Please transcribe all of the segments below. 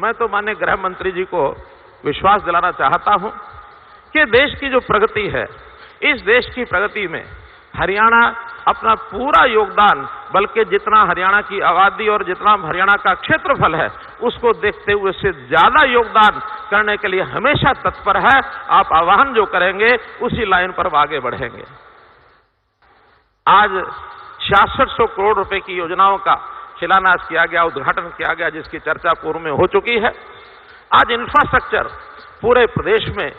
मैं तो माननीय गृह मंत्री जी को विश्वास दिलाना चाहता हूं कि देश की जो प्रगति है, इस देश की प्रगति में हरियाणा अपना पूरा योगदान, बल्कि जितना हरियाणा की आबादी और जितना हरियाणा का क्षेत्रफल है उसको देखते हुए उससे ज्यादा योगदान करने के लिए हमेशा तत्पर है। आप आह्वान जो करेंगे उसी लाइन पर आगे बढ़ेंगे। आज 6600 करोड़ रुपए की योजनाओं का शिलान्यास किया गया, उद्घाटन किया गया, जिसकी चर्चा पूर्व में हो चुकी है। आज इंफ्रास्ट्रक्चर पूरे प्रदेश में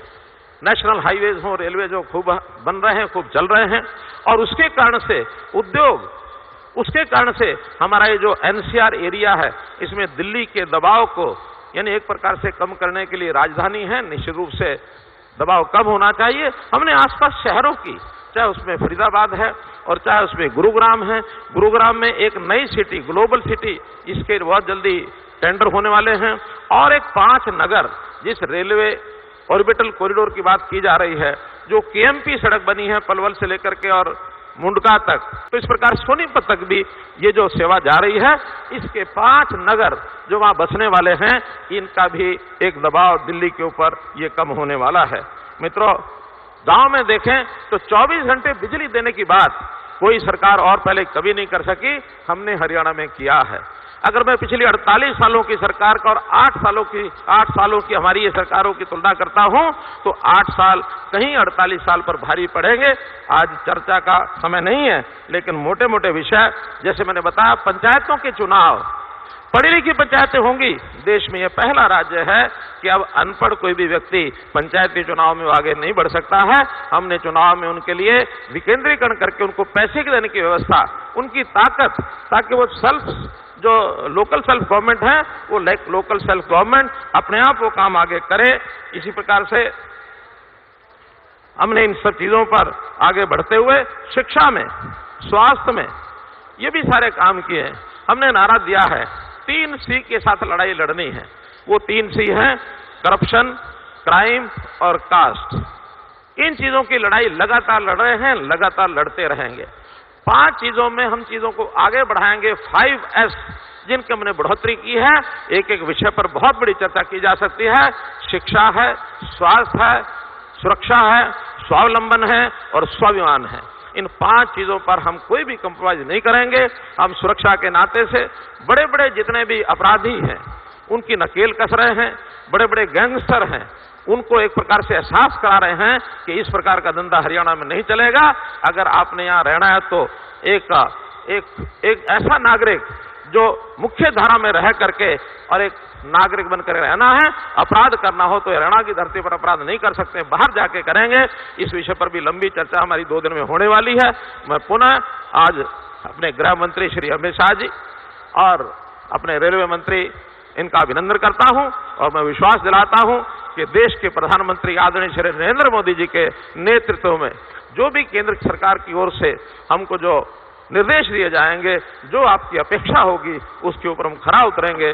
नेशनल हाईवेज हो, रेलवे जो खूब बन रहे हैं, खूब चल रहे हैं, और उसके कारण से उद्योग, उसके कारण से हमारा ये जो एनसीआर एरिया है, इसमें दिल्ली के दबाव को यानी एक प्रकार से कम करने के लिए राजधानी है, निश्चित रूप से दबाव कम होना चाहिए। हमने आसपास शहरों की, चाहे उसमें फरीदाबाद है और चाहे उसमें गुरुग्राम है, गुरुग्राम में एक नई सिटी, ग्लोबल सिटी, इसके बहुत जल्दी टेंडर होने वाले हैं, और एक 5 नगर जिस रेलवे ऑर्बिटल कॉरिडोर की बात की जा रही है, जो केएमपी सड़क बनी है पलवल से लेकर के और मुंडका तक, तो इस प्रकार सोनीपत तक भी ये जो सेवा जा रही है, इसके 5 नगर जो वहां बसने वाले हैं, इनका भी एक दबाव दिल्ली के ऊपर ये कम होने वाला है। मित्रों, गांव में देखें तो 24 घंटे बिजली देने की बात कोई सरकार और पहले कभी नहीं कर सकी, हमने हरियाणा में किया है। अगर मैं पिछली 48 सालों की सरकार का और 8 सालों की हमारी ये सरकारों की तुलना करता हूं, तो 8 साल कहीं 48 साल पर भारी पड़ेंगे। आज चर्चा का समय नहीं है, लेकिन मोटे मोटे विषय, जैसे मैंने बताया, पंचायतों के चुनाव, पढ़ी लिखी पंचायतें होंगी। देश में यह पहला राज्य है कि अब अनपढ़ कोई भी व्यक्ति पंचायती चुनाव में आगे नहीं बढ़ सकता है। हमने चुनाव में उनके लिए विकेंद्रीकरण करके उनको पैसे की देने की व्यवस्था, उनकी ताकत, ताकि वो जो लोकल सेल्फ गवर्नमेंट है, वो लोकल सेल्फ गवर्नमेंट अपने आप वो काम आगे करे। इसी प्रकार से हमने इन सब चीजों पर आगे बढ़ते हुए शिक्षा में, स्वास्थ्य में, ये भी सारे काम किए हैं। हमने नारा दिया है 3 सी के साथ लड़ाई लड़नी है। वो 3 सी हैं, करप्शन, क्राइम और कास्ट। इन चीजों की लड़ाई लगातार लड़ रहे हैं, लगातार लड़ते रहेंगे। 5 चीजों में हम चीजों को आगे बढ़ाएंगे। 5S जिनकी हमने बढ़ोतरी की है, एक एक विषय पर बहुत बड़ी चर्चा की जा सकती है। शिक्षा है, स्वास्थ्य है, सुरक्षा है, स्वावलंबन है और स्वाभिमान है। इन 5 चीजों पर हम कोई भी कंप्रोमाइज नहीं करेंगे। हम सुरक्षा के नाते से बड़े बड़े जितने भी अपराधी हैं उनकी नकेल कस रहे हैं, बड़े बड़े गैंगस्टर हैं उनको एक प्रकार से एहसास करा रहे हैं कि इस प्रकार का धंधा हरियाणा में नहीं चलेगा। अगर आपने यहां रहना है तो एक ऐसा नागरिक जो मुख्य धारा में रह करके और एक नागरिक बनकर रहना है, अपराध करना हो तो हरियाणा की धरती पर अपराध नहीं कर सकते, बाहर जाके करेंगे। इस विषय पर भी लंबी चर्चा हमारी 2 दिन में होने वाली है। मैं पुनः आज अपने गृह मंत्री श्री अमित शाह जी और अपने रेलवे मंत्री, इनका अभिनंदन करता हूं और मैं विश्वास दिलाता हूं कि देश के प्रधानमंत्री आदरणीय श्री नरेंद्र मोदी जी के नेतृत्व में जो भी केंद्र सरकार की ओर से हमको जो निर्देश दिए जाएंगे, जो आपकी अपेक्षा होगी, उसके ऊपर हम खरा उतरेंगे।